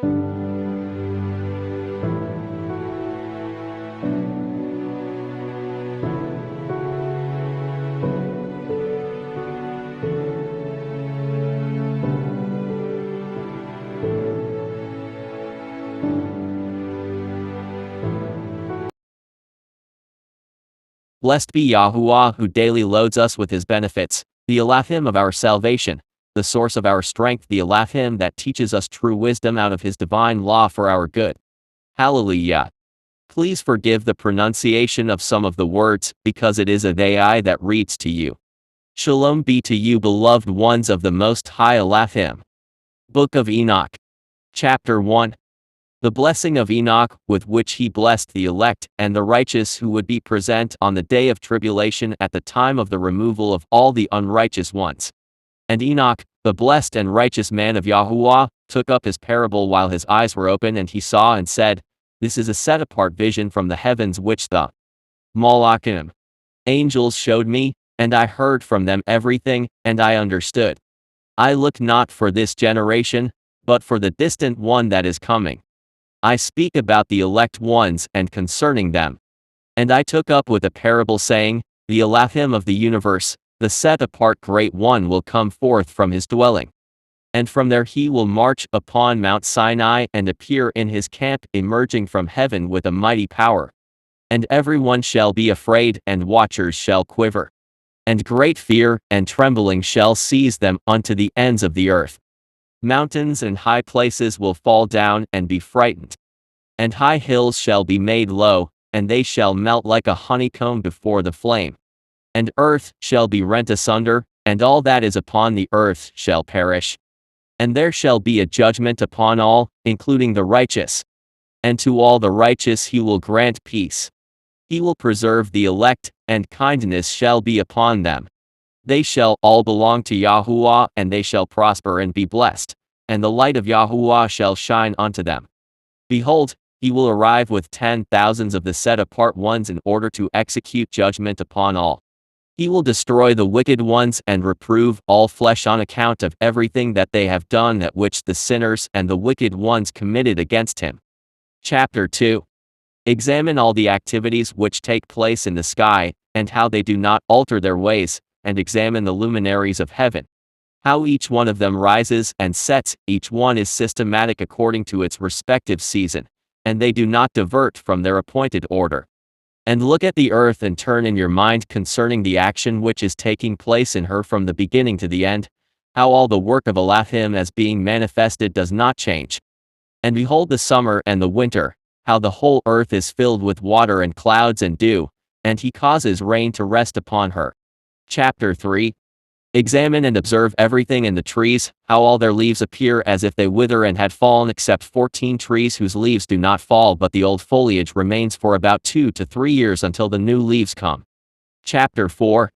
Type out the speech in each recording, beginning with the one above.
Blessed be Yahuwah who daily loads us with his benefits, the Elohim of our salvation, the source of our strength, the Elohim that teaches us true wisdom out of his divine law for our good. Hallelujah. Please forgive the pronunciation of some of the words, because it is a AI that reads to you. Shalom be to you, beloved ones of the Most High Elohim. Book of Enoch. Chapter 1. The blessing of Enoch, with which he blessed the elect and the righteous who would be present on the day of tribulation at the time of the removal of all the unrighteous ones. And Enoch, the blessed and righteous man of Yahuwah, took up his parable while his eyes were open, and he saw and said, "This is a set-apart vision from the heavens which the Malachim angels showed me, and I heard from them everything, and I understood. I look not for this generation, but for the distant one that is coming. I speak about the elect ones and concerning them. And I took up with a parable saying, the Elohim of the universe, the set-apart great one will come forth from his dwelling. And from there he will march upon Mount Sinai and appear in his camp, emerging from heaven with a mighty power. And everyone shall be afraid, and watchers shall quiver. And great fear and trembling shall seize them unto the ends of the earth. Mountains and high places will fall down and be frightened. And high hills shall be made low, and they shall melt like a honeycomb before the flame. And earth shall be rent asunder, and all that is upon the earth shall perish. And there shall be a judgment upon all, including the righteous. And to all the righteous he will grant peace. He will preserve the elect, and kindness shall be upon them. They shall all belong to Yahuwah, and they shall prosper and be blessed, and the light of Yahuwah shall shine unto them. Behold, he will arrive with 10,000s of the set-apart ones in order to execute judgment upon all. He will destroy the wicked ones and reprove all flesh on account of everything that they have done, that which the sinners and the wicked ones committed against him. Chapter 2. Examine all the activities which take place in the sky, and how they do not alter their ways, and examine the luminaries of heaven. How each one of them rises and sets, each one is systematic according to its respective season, and they do not divert from their appointed order. And look at the earth and turn in your mind concerning the action which is taking place in her from the beginning to the end, how all the work of Elohim as being manifested does not change. And behold the summer and the winter, how the whole earth is filled with water and clouds and dew, and he causes rain to rest upon her. Chapter 3. Examine and observe everything in the trees, how all their leaves appear as if they wither and had fallen, except 14 trees whose leaves do not fall, but the old foliage remains for about 2 to 3 years until the new leaves come. Chapter 4.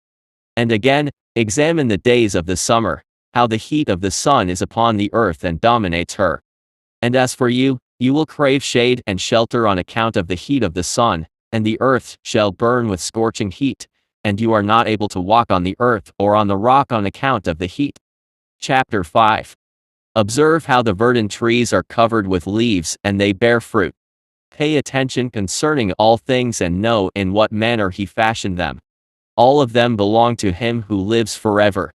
And again, examine the days of the summer, how the heat of the sun is upon the earth and dominates her. And as for you, you will crave shade and shelter on account of the heat of the sun, and the earth shall burn with scorching heat, and you are not able to walk on the earth or on the rock on account of the heat. Chapter 5. Observe how the verdant trees are covered with leaves and they bear fruit. Pay attention concerning all things and know in what manner he fashioned them. All of them belong to him who lives forever.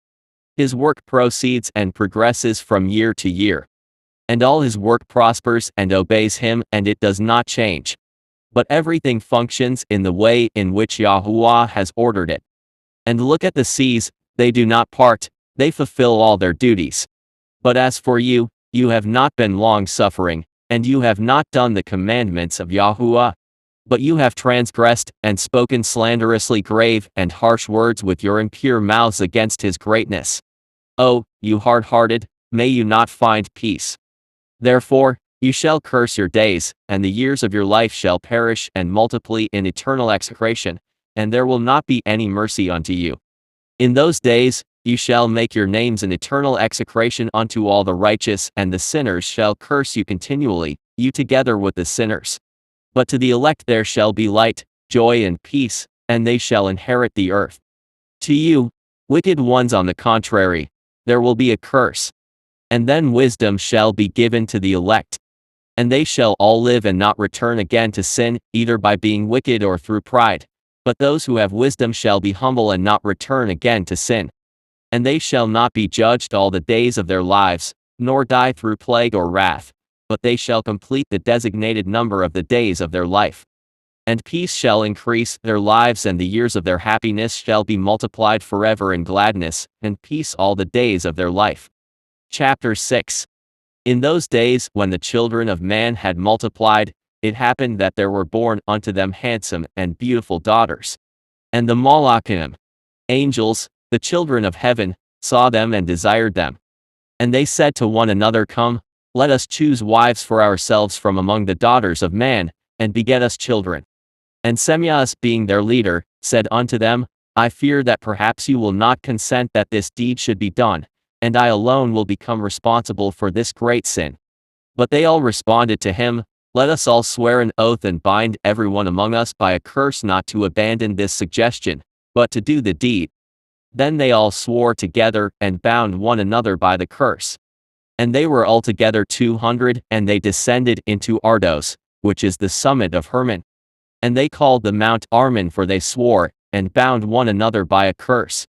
His work proceeds and progresses from year to year. And all his work prospers and obeys him, and it does not change. But everything functions in the way in which Yahuwah has ordered it. And look at the seas, they do not part, they fulfill all their duties. But as for you, you have not been long-suffering, and you have not done the commandments of Yahuwah. But you have transgressed, and spoken slanderously grave and harsh words with your impure mouths against his greatness. O, you hard-hearted, may you not find peace. Therefore, you shall curse your days, and the years of your life shall perish and multiply in eternal execration, and there will not be any mercy unto you. In those days, you shall make your names an eternal execration unto all the righteous, and the sinners shall curse you continually, you together with the sinners. But to the elect there shall be light, joy and peace, and they shall inherit the earth. To you, wicked ones on the contrary, there will be a curse. And then wisdom shall be given to the elect. And they shall all live and not return again to sin, either by being wicked or through pride. But those who have wisdom shall be humble and not return again to sin. And they shall not be judged all the days of their lives, nor die through plague or wrath, but they shall complete the designated number of the days of their life. And peace shall increase their lives, and the years of their happiness shall be multiplied forever in gladness, and peace all the days of their life. Chapter 6. In those days, when the children of man had multiplied, it happened that there were born unto them handsome and beautiful daughters. And the Malachim, angels, the children of heaven, saw them and desired them. And they said to one another, Come, let us choose wives for ourselves from among the daughters of man, and beget us children. And Semyaas, being their leader, said unto them, I fear that perhaps you will not consent that this deed should be done, and I alone will become responsible for this great sin. But they all responded to him, Let us all swear an oath and bind everyone among us by a curse not to abandon this suggestion, but to do the deed. Then they all swore together, and bound one another by the curse. And they were altogether 200, and they descended into Ardos, which is the summit of Hermon. And they called the Mount Armon, for they swore, and bound one another by a curse.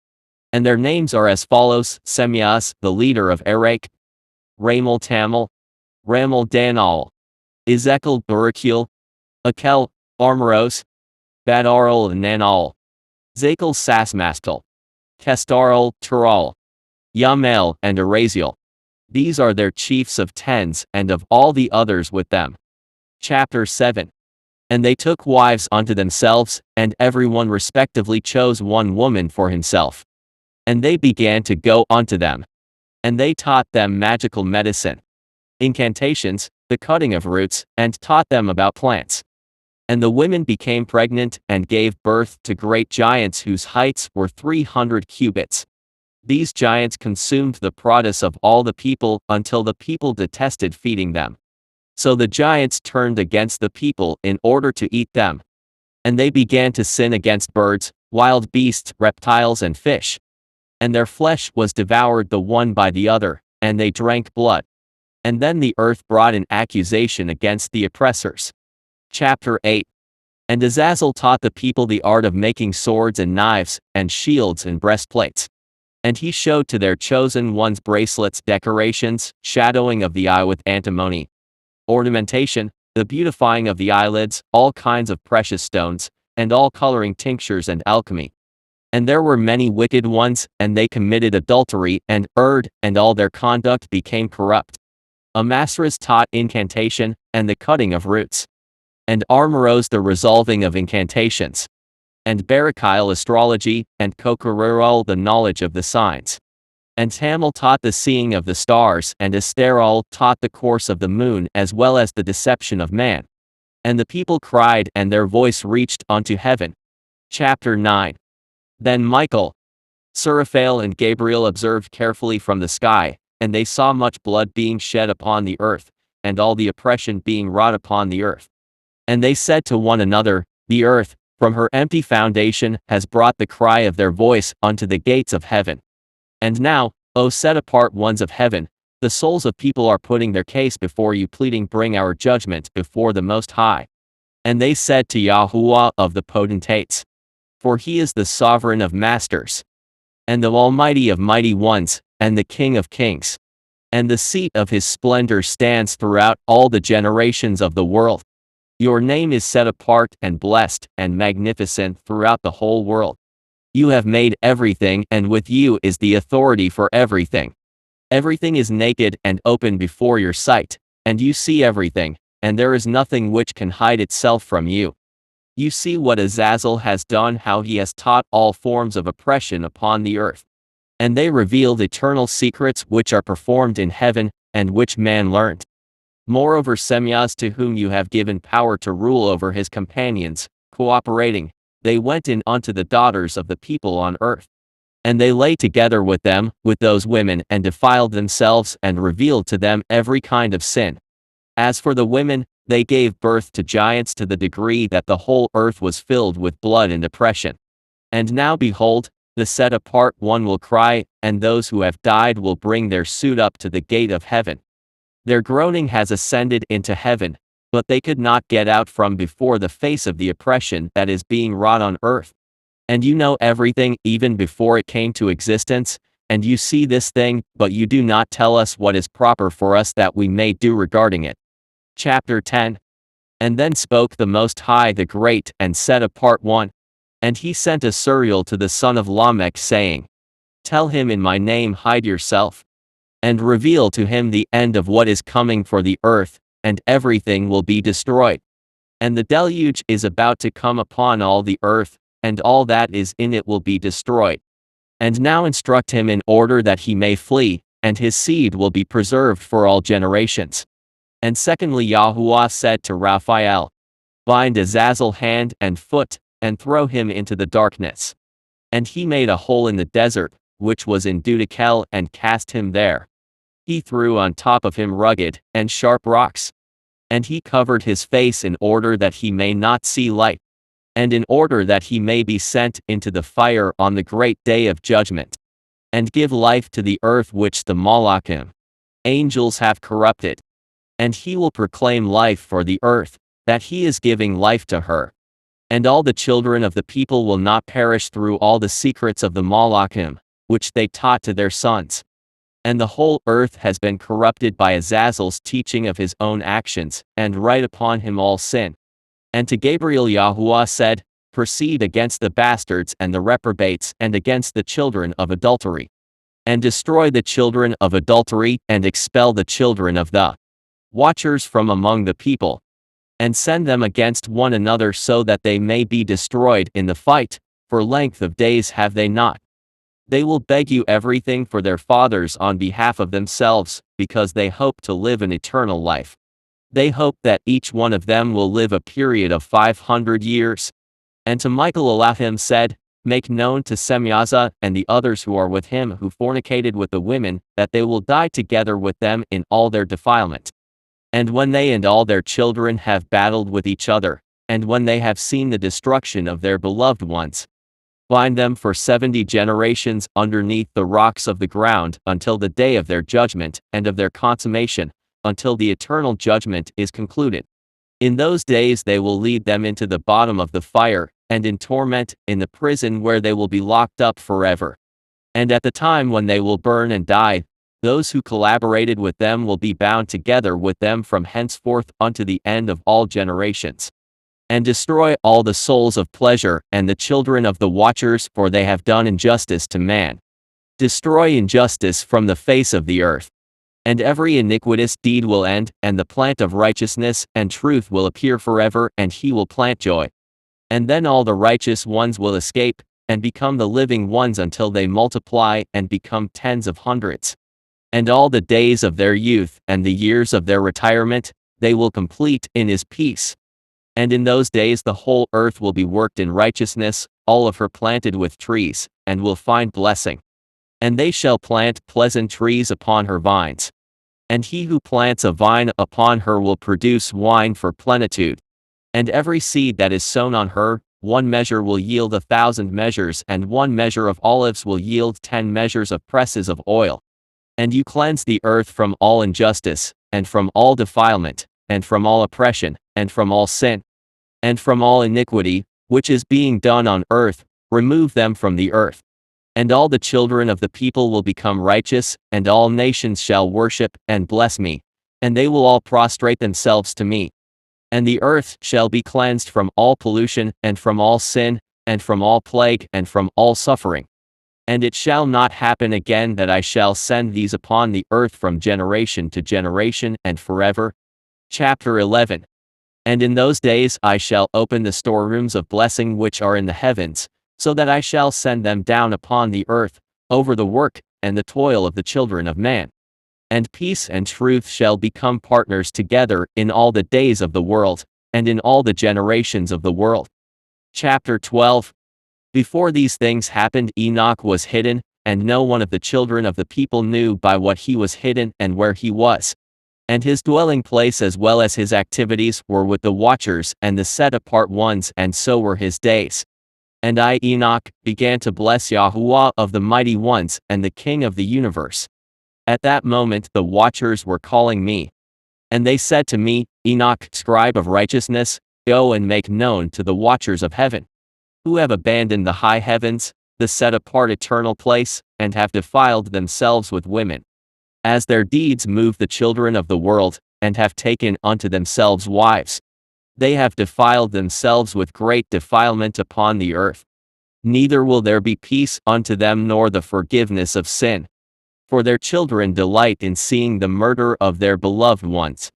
And their names are as follows: Semyaas, the leader of Erech; Ramal Tamal; Ramal Danal; Ezekiel Barakiel; Akel, Armoros; Badaral Nanal; Zakel Sasmastal; Kestarel, Tural; Yamel, and Araziel. These are their chiefs of tens, and of all the others with them. Chapter 7. And they took wives unto themselves, and everyone respectively chose one woman for himself. And they began to go unto them. And they taught them magical medicine, incantations, the cutting of roots, and taught them about plants. And the women became pregnant, and gave birth to great giants whose heights were 300 cubits. These giants consumed the produce of all the people, until the people detested feeding them. So the giants turned against the people in order to eat them. And they began to sin against birds, wild beasts, reptiles, and fish. And their flesh was devoured the one by the other, and they drank blood. And then the earth brought an accusation against the oppressors. Chapter 8. And Azazel taught the people the art of making swords and knives, and shields and breastplates. And he showed to their chosen ones bracelets, decorations, shadowing of the eye with antimony, ornamentation, the beautifying of the eyelids, all kinds of precious stones, and all coloring tinctures and alchemy. And there were many wicked ones, and they committed adultery, and erred, and all their conduct became corrupt. Amasras taught incantation, and the cutting of roots. And Armoros the resolving of incantations. And Barachiel astrology, and Kokorurul the knowledge of the signs. And Tamal taught the seeing of the stars, and Esterol taught the course of the moon, as well as the deception of man. And the people cried, and their voice reached unto heaven. Chapter 9. Then Michael, Suraphael, and Gabriel observed carefully from the sky, and they saw much blood being shed upon the earth, and all the oppression being wrought upon the earth. And they said to one another, The earth, from her empty foundation, has brought the cry of their voice unto the gates of heaven. And now, O set-apart ones of heaven, the souls of people are putting their case before you, pleading, Bring our judgment before the Most High. And they said to Yahuwah of the potentates, For he is the sovereign of masters, and the almighty of mighty ones, and the King of kings. And the seat of his splendor stands throughout all the generations of the world. Your name is set apart and blessed and magnificent throughout the whole world. You have made everything, and with you is the authority for everything. Everything is naked and open before your sight, and you see everything, and there is nothing which can hide itself from you. You see what Azazel has done, how he has taught all forms of oppression upon the earth. And they revealed eternal secrets which are performed in heaven, and which man learned. Moreover, Semyaas, to whom you have given power to rule over his companions, cooperating, they went in unto the daughters of the people on earth. And they lay together with them, with those women, and defiled themselves, and revealed to them every kind of sin. As for the women, they gave birth to giants to the degree that the whole earth was filled with blood and oppression. And now behold, the set-apart one will cry, and those who have died will bring their suit up to the gate of heaven. Their groaning has ascended into heaven, but they could not get out from before the face of the oppression that is being wrought on earth. And you know everything even before it came to existence, and you see this thing, but you do not tell us what is proper for us that we may do regarding it. Chapter 10. And then spoke the Most High the Great and set apart one. And he sent a Suriel to the son of Lamech, saying, Tell him in my name hide yourself. And reveal to him the end of what is coming for the earth, and everything will be destroyed. And the deluge is about to come upon all the earth, and all that is in it will be destroyed. And now instruct him in order that he may flee, and his seed will be preserved for all generations. And secondly Yahuwah said to Raphael, Bind Azazel hand and foot, and throw him into the darkness. And he made a hole in the desert, which was in Dudakel, and cast him there. He threw on top of him rugged and sharp rocks. And he covered his face in order that he may not see light, and in order that he may be sent into the fire on the great day of judgment, and give life to the earth which the Malachim, angels, have corrupted. And he will proclaim life for the earth, that he is giving life to her. And all the children of the people will not perish through all the secrets of the Malachim, which they taught to their sons. And the whole earth has been corrupted by Azazel's teaching of his own actions, and write upon him all sin. And to Gabriel Yahuwah said, Proceed against the bastards and the reprobates, and against the children of adultery. And destroy the children of adultery, and expel the children of the watchers from among the people. And send them against one another so that they may be destroyed in the fight, for length of days have they not. They will beg you everything for their fathers on behalf of themselves, because they hope to live an eternal life. They hope that each one of them will live a period of 500 years. And to Michael Elohim said, Make known to Semyaza and the others who are with him who fornicated with the women, that they will die together with them in all their defilement. And when they and all their children have battled with each other, and when they have seen the destruction of their beloved ones, bind them for 70 generations underneath the rocks of the ground, until the day of their judgment, and of their consummation, until the eternal judgment is concluded. In those days they will lead them into the bottom of the fire, and in torment, in the prison where they will be locked up forever. And at the time when they will burn and die, those who collaborated with them will be bound together with them from henceforth unto the end of all generations. And destroy all the souls of pleasure, and the children of the watchers, for they have done injustice to man. Destroy injustice from the face of the earth. And every iniquitous deed will end, and the plant of righteousness and truth will appear forever, and he will plant joy. And then all the righteous ones will escape, and become the living ones until they multiply, and become tens of hundreds. And all the days of their youth, and the years of their retirement, they will complete in his peace. And in those days the whole earth will be worked in righteousness, all of her planted with trees, and will find blessing. And they shall plant pleasant trees upon her vines. And he who plants a vine upon her will produce wine for plenitude. And every seed that is sown on her, 1 measure will yield 1,000 measures, and 1 measure of olives will yield 10 measures of presses of oil. And you cleanse the earth from all injustice, and from all defilement, and from all oppression, and from all sin, and from all iniquity, which is being done on earth, remove them from the earth. And all the children of the people will become righteous, and all nations shall worship and bless me, and they will all prostrate themselves to me. And the earth shall be cleansed from all pollution, and from all sin, and from all plague, and from all suffering. And it shall not happen again that I shall send these upon the earth from generation to generation and forever. Chapter 11. And in those days I shall open the storerooms of blessing which are in the heavens, so that I shall send them down upon the earth, over the work and the toil of the children of man. And peace and truth shall become partners together in all the days of the world, and in all the generations of the world. Chapter 12. Before these things happened Enoch was hidden, and no one of the children of the people knew by what he was hidden and where he was. And his dwelling place as well as his activities were with the watchers and the set-apart ones, and so were his days. And I, Enoch, began to bless Yahuwah of the mighty ones, and the King of the universe. At that moment the watchers were calling me, And they said to me, Enoch, scribe of righteousness, go and make known to the watchers of heaven, who have abandoned the high heavens, the set-apart eternal place, and have defiled themselves with women, as their deeds move the children of the world, and have taken unto themselves wives. They have defiled themselves with great defilement upon the earth. Neither will there be peace unto them nor the forgiveness of sin. For their children delight in seeing the murder of their beloved ones.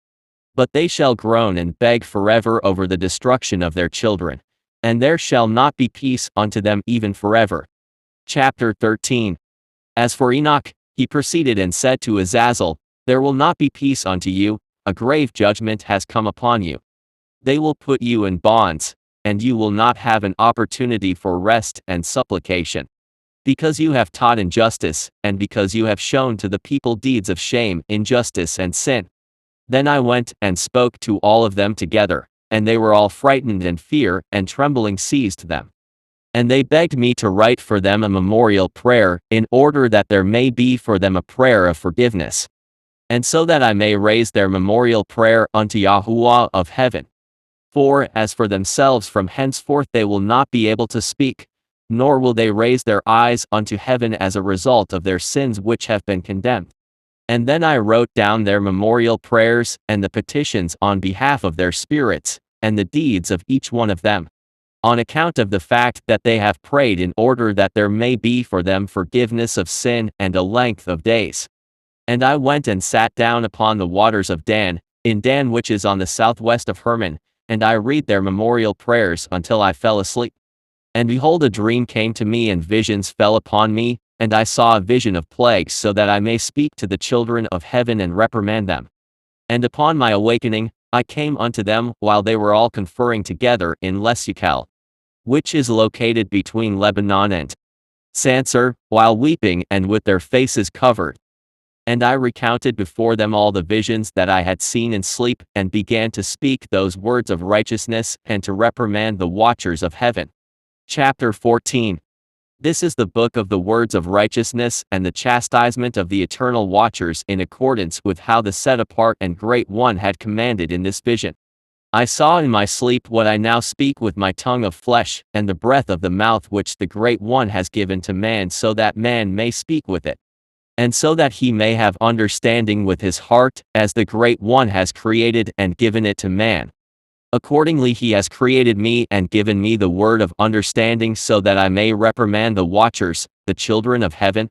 But they shall groan and beg forever over the destruction of their children, and there shall not be peace unto them even forever. Chapter 13. As for Enoch, he proceeded and said to Azazel, there will not be peace unto you, a grave judgment has come upon you. They will put you in bonds, and you will not have an opportunity for rest and supplication. Because you have taught injustice, and because you have shown to the people deeds of shame, injustice and sin. Then I went and spoke to all of them together, and they were all frightened, and fear and trembling seized them. And they begged me to write for them a memorial prayer, in order that there may be for them a prayer of forgiveness, and so that I may raise their memorial prayer unto Yahuwah of heaven. For, as for themselves, from henceforth they will not be able to speak, nor will they raise their eyes unto heaven as a result of their sins which have been condemned. And then I wrote down their memorial prayers, and the petitions on behalf of their spirits, and the deeds of each one of them, on account of the fact that they have prayed in order that there may be for them forgiveness of sin and a length of days. And I went and sat down upon the waters of Dan, in Dan which is on the southwest of Hermon, and I read their memorial prayers until I fell asleep. And behold, a dream came to me, and visions fell upon me, and I saw a vision of plagues, so that I may speak to the children of heaven and reprimand them. And upon my awakening, I came unto them while they were all conferring together in Yashar'al, which is located between Lebanon and Sansar, while weeping and with their faces covered. And I recounted before them all the visions that I had seen in sleep, and began to speak those words of righteousness, and to reprimand the watchers of heaven. Chapter 14. This is the book of the words of righteousness and the chastisement of the eternal watchers, in accordance with how the set-apart and great one had commanded in this vision. I saw in my sleep what I now speak with my tongue of flesh, and the breath of the mouth which the great one has given to man, so that man may speak with it, and so that he may have understanding with his heart, as the great one has created and given it to man. Accordingly he has created me and given me the word of understanding, so that I may reprimand the watchers, the children of heaven.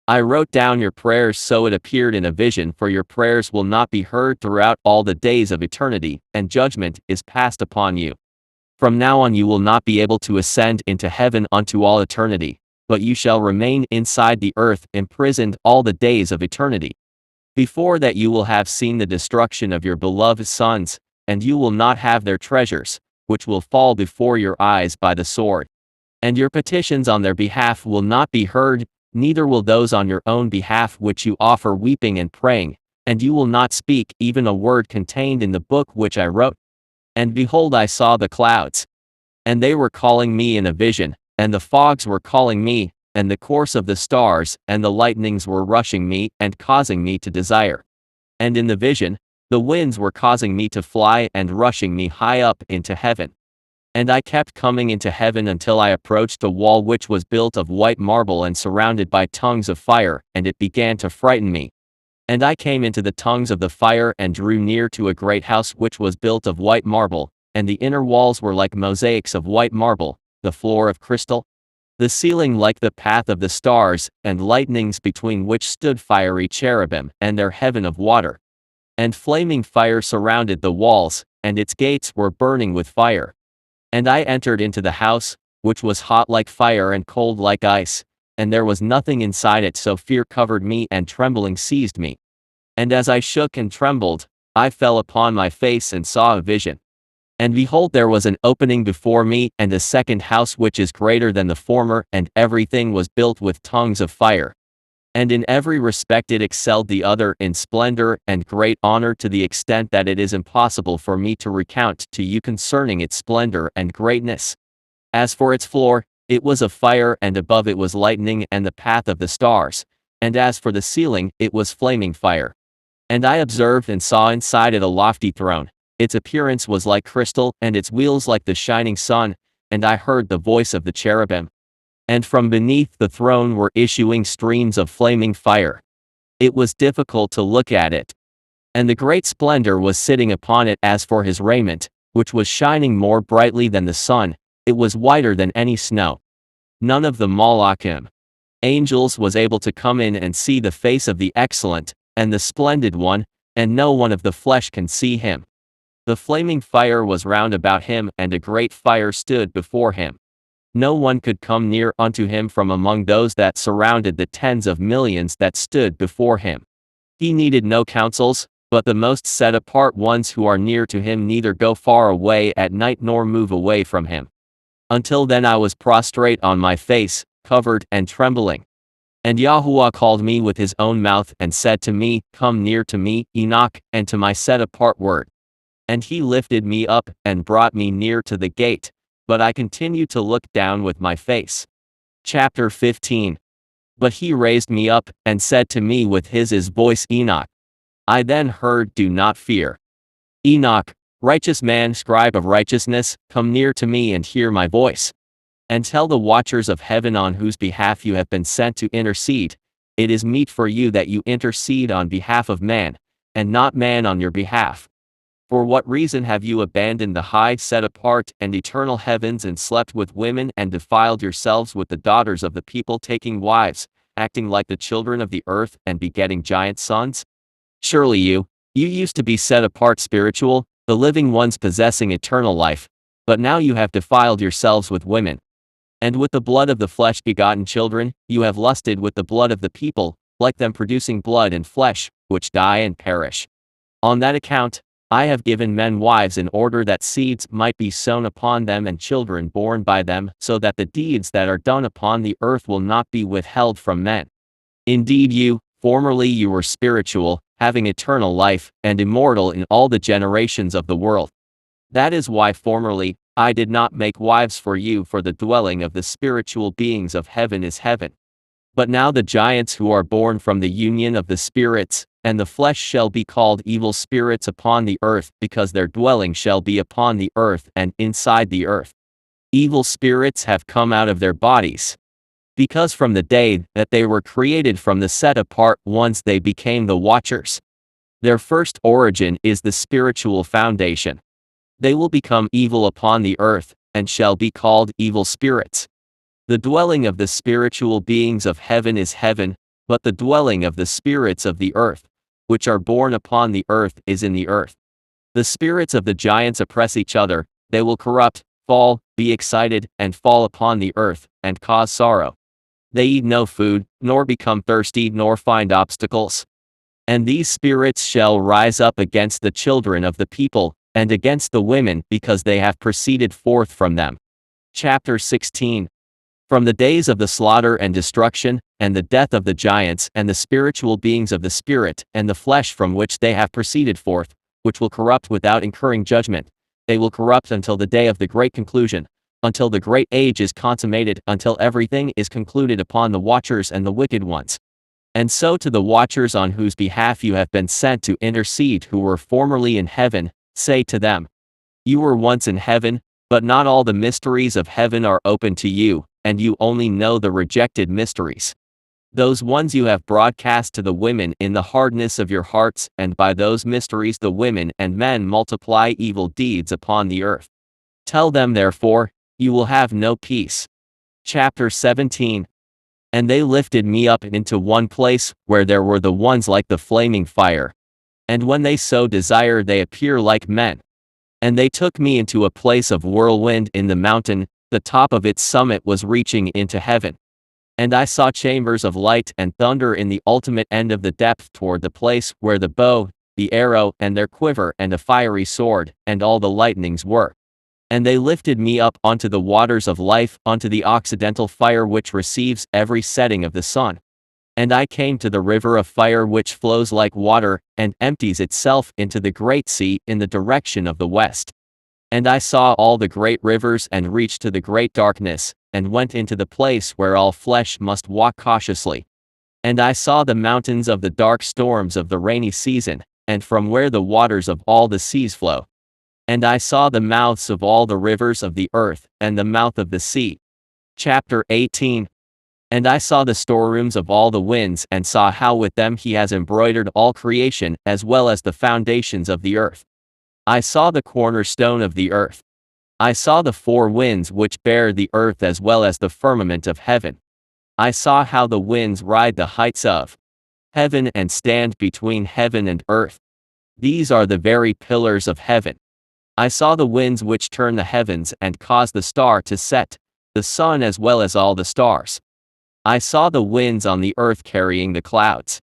I wrote down your prayers, so it appeared in a vision, for your prayers will not be heard throughout all the days of eternity, and judgment is passed upon you. From now on you will not be able to ascend into heaven unto all eternity, but you shall remain inside the earth, imprisoned all the days of eternity. Before that you will have seen the destruction of your beloved sons, and you will not have their treasures, which will fall before your eyes by the sword. And your petitions on their behalf will not be heard, neither will those on your own behalf which you offer weeping and praying, and you will not speak even a word contained in the book which I wrote. And behold, I saw the clouds, and they were calling me in a vision, and the fogs were calling me, and the course of the stars and the lightnings were rushing me and causing me to desire. And in the vision, the winds were causing me to fly and rushing me high up into heaven. And I kept coming into heaven until I approached a wall which was built of white marble and surrounded by tongues of fire, and it began to frighten me. And I came into the tongues of the fire and drew near to a great house which was built of white marble, and the inner walls were like mosaics of white marble, the floor of crystal, the ceiling like the path of the stars, and lightnings between which stood fiery cherubim, and their heaven of water. And flaming fire surrounded the walls, and its gates were burning with fire. And I entered into the house, which was hot like fire and cold like ice, and there was nothing inside it, so fear covered me and trembling seized me. And as I shook and trembled, I fell upon my face and saw a vision. And behold, there was an opening before me, and a second house which is greater than the former, and everything was built with tongues of fire. And in every respect it excelled the other in splendor and great honor, to the extent that it is impossible for me to recount to you concerning its splendor and greatness. As for its floor, it was of fire, and above it was lightning and the path of the stars, and as for the ceiling, it was flaming fire. And I observed and saw inside it a lofty throne. Its appearance was like crystal, and its wheels like the shining sun, and I heard the voice of the cherubim. And from beneath the throne were issuing streams of flaming fire. It was difficult to look at it. And the great splendor was sitting upon it. As for his raiment, which was shining more brightly than the sun, it was whiter than any snow. None of the Malachim, angels, was able to come in and see the face of the excellent, and the splendid one, and no one of the flesh can see him. The flaming fire was round about him, and a great fire stood before him. No one could come near unto him from among those that surrounded the tens of millions that stood before him. He needed no counsels, but the most set-apart ones who are near to him neither go far away at night nor move away from him. Until then I was prostrate on my face, covered and trembling. And Yahuwah called me with his own mouth and said to me, Come near to me, Enoch, and to my set-apart word. And he lifted me up and brought me near to the gate, but I continued to look down with my face. Chapter 15. But he raised me up, and said to me with his voice, Enoch. I then heard, Do not fear. Enoch, righteous man, scribe of righteousness, come near to me and hear my voice. And tell the watchers of heaven on whose behalf you have been sent to intercede, it is meet for you that you intercede on behalf of man, and not man on your behalf. For what reason have you abandoned the high, set-apart, and eternal heavens, and slept with women, and defiled yourselves with the daughters of the people, taking wives, acting like the children of the earth, and begetting giant sons? Surely you used to be set apart, spiritual, the living ones possessing eternal life, but now you have defiled yourselves with women. And with the blood of the flesh begotten children, you have lusted with the blood of the people, like them, producing blood and flesh, which die and perish. On that account, I have given men wives in order that seeds might be sown upon them and children born by them, so that the deeds that are done upon the earth will not be withheld from men. Indeed formerly you were spiritual, having eternal life, and immortal in all the generations of the world. That is why formerly, I did not make wives for you, for the dwelling of the spiritual beings of heaven is heaven. But now the giants who are born from the union of the spirits, and the flesh shall be called evil spirits upon the earth, because their dwelling shall be upon the earth and inside the earth. Evil spirits have come out of their bodies, because from the day that they were created from the set-apart ones they became the watchers. Their first origin is the spiritual foundation. They will become evil upon the earth, and shall be called evil spirits. The dwelling of the spiritual beings of heaven is heaven, but the dwelling of the spirits of the earth, which are born upon the earth, is in the earth. The spirits of the giants oppress each other, they will corrupt, fall, be excited, and fall upon the earth, and cause sorrow. They eat no food, nor become thirsty, nor find obstacles. And these spirits shall rise up against the children of the people, and against the women, because they have proceeded forth from them. Chapter 16. From the days of the slaughter and destruction, and the death of the giants, and the spiritual beings of the spirit, and the flesh from which they have proceeded forth, which will corrupt without incurring judgment, they will corrupt until the day of the great conclusion, until the great age is consummated, until everything is concluded upon the watchers and the wicked ones. And so to the watchers on whose behalf you have been sent to intercede, who were formerly in heaven, say to them, You were once in heaven, but not all the mysteries of heaven are open to you, and you only know the rejected mysteries. Those ones you have broadcast to the women in the hardness of your hearts, and by those mysteries the women and men multiply evil deeds upon the earth. Tell them therefore, you will have no peace. Chapter 17. And they lifted me up into one place, where there were the ones like the flaming fire. And when they so desire they appear like men. And they took me into a place of whirlwind in the mountain, the top of its summit was reaching into heaven. And I saw chambers of light and thunder in the ultimate end of the depth toward the place where the bow, the arrow, and their quiver, and a fiery sword, and all the lightnings were. And they lifted me up onto the waters of life, onto the occidental fire which receives every setting of the sun. And I came to the river of fire which flows like water, and empties itself into the great sea in the direction of the west. And I saw all the great rivers, and reached to the great darkness, and went into the place where all flesh must walk cautiously. And I saw the mountains of the dark storms of the rainy season, and from where the waters of all the seas flow. And I saw the mouths of all the rivers of the earth, and the mouth of the sea. Chapter 18. And I saw the storerooms of all the winds, and saw how with them he has embroidered all creation, as well as the foundations of the earth. I saw the cornerstone of the earth. I saw the four winds which bear the earth as well as the firmament of heaven. I saw how the winds ride the heights of heaven and stand between heaven and earth. These are the very pillars of heaven. I saw the winds which turn the heavens and cause the star to set, the sun as well as all the stars. I saw the winds on the earth carrying the clouds.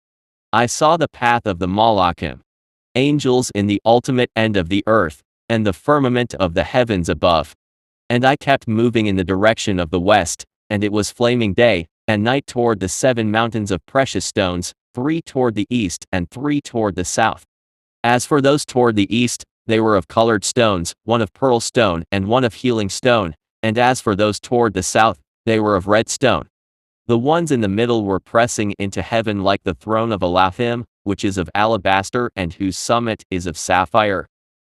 I saw the path of the Malachim, angels in the ultimate end of the earth, and the firmament of the heavens above. And I kept moving in the direction of the west, and it was flaming day and night toward the 7 mountains of precious stones, 3 toward the east and 3 toward the south. As for those toward the east, they were of colored stones, one of pearl stone and one of healing stone, and as for those toward the south, they were of red stone. The ones in the middle were pressing into heaven like the throne of Elohim, which is of alabaster and whose summit is of sapphire.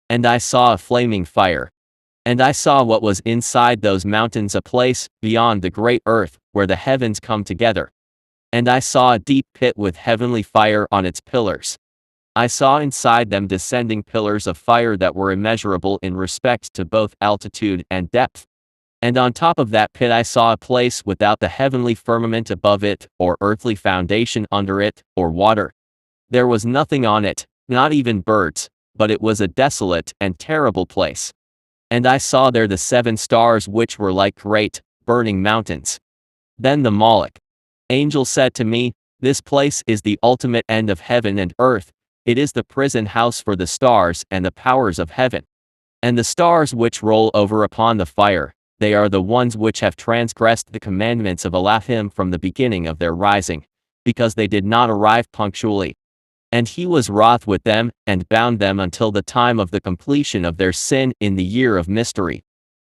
And I saw a flaming fire. And I saw what was inside those mountains, a place beyond the great earth, where the heavens come together. And I saw a deep pit with heavenly fire on its pillars. I saw inside them descending pillars of fire that were immeasurable in respect to both altitude and depth. And on top of that pit I saw a place without the heavenly firmament above it, or earthly foundation under it, or water. There was nothing on it, not even birds, but it was a desolate and terrible place. And I saw there the 7 stars which were like great, burning mountains. Then the Malach angel said to me, "This place is the ultimate end of heaven and earth, it is the prison house for the stars and the powers of heaven. And the stars which roll over upon the fire, they are the ones which have transgressed the commandments of Elohim from the beginning of their rising, because they did not arrive punctually. And he was wroth with them, and bound them until the time of the completion of their sin in the year of mystery."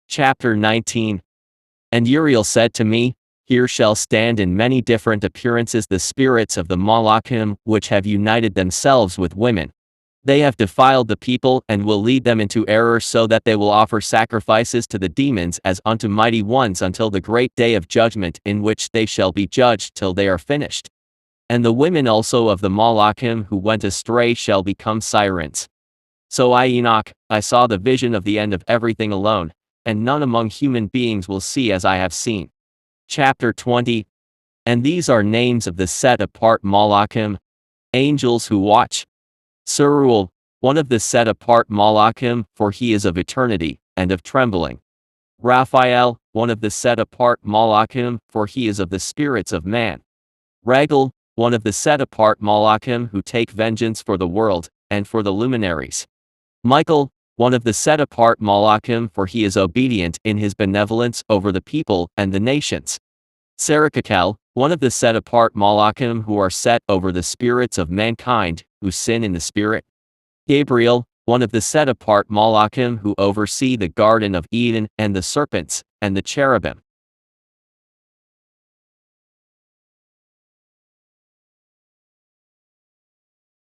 Chapter 19. And Uriel said to me, "Here shall stand in many different appearances the spirits of the Malachim, which have united themselves with women. They have defiled the people and will lead them into error, so that they will offer sacrifices to the demons as unto mighty ones until the great day of judgment, in which they shall be judged till they are finished. And the women also of the Malachim who went astray shall become sirens." So I, Enoch, I saw the vision of the end of everything alone, and none among human beings will see as I have seen. Chapter 20. And these are names of the set apart Malachim, angels who watch. Yashar'al, one of the set apart Malachim, for he is of eternity, and of trembling. Raphael, one of the set apart Malachim, for he is of the spirits of man. Regal, one of the set apart Malachim who take vengeance for the world, and for the luminaries. Michael, one of the set apart Malachim, for he is obedient in his benevolence over the people and the nations. Sarachakel, one of the set apart Malachim who are set over the spirits of mankind, who sin in the spirit. Gabriel, one of the set apart Malachim who oversee the Garden of Eden and the serpents, and the cherubim.